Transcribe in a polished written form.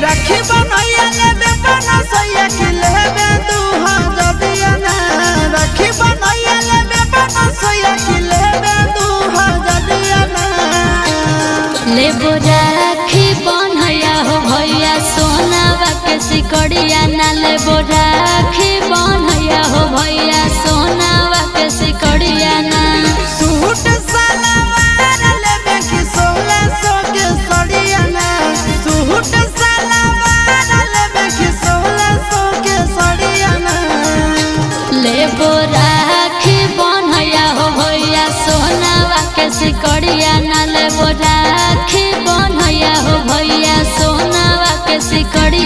राखी बनैया लेबे बना सैया के लेबे दूहा जदिया ना राखी बनैया लेबे बना सैया के लेबे दूहा जदिया ना लेबो राखी बनैया हो भैया सोनावा के सिकड़िया ना लेबो राखी बनैया हो भैया सोनावा के सिकड़िया ना सूट सलवार लेबे कि 1600 के सड़िया ना सूट सलवार लेबे कि 1600 के सड़िया ना लेबो राखी बनैया हो भैया सोनावा के सिकड़िया ना लेबो राखी बनैया हो भैया सोनावा के सिकड़िया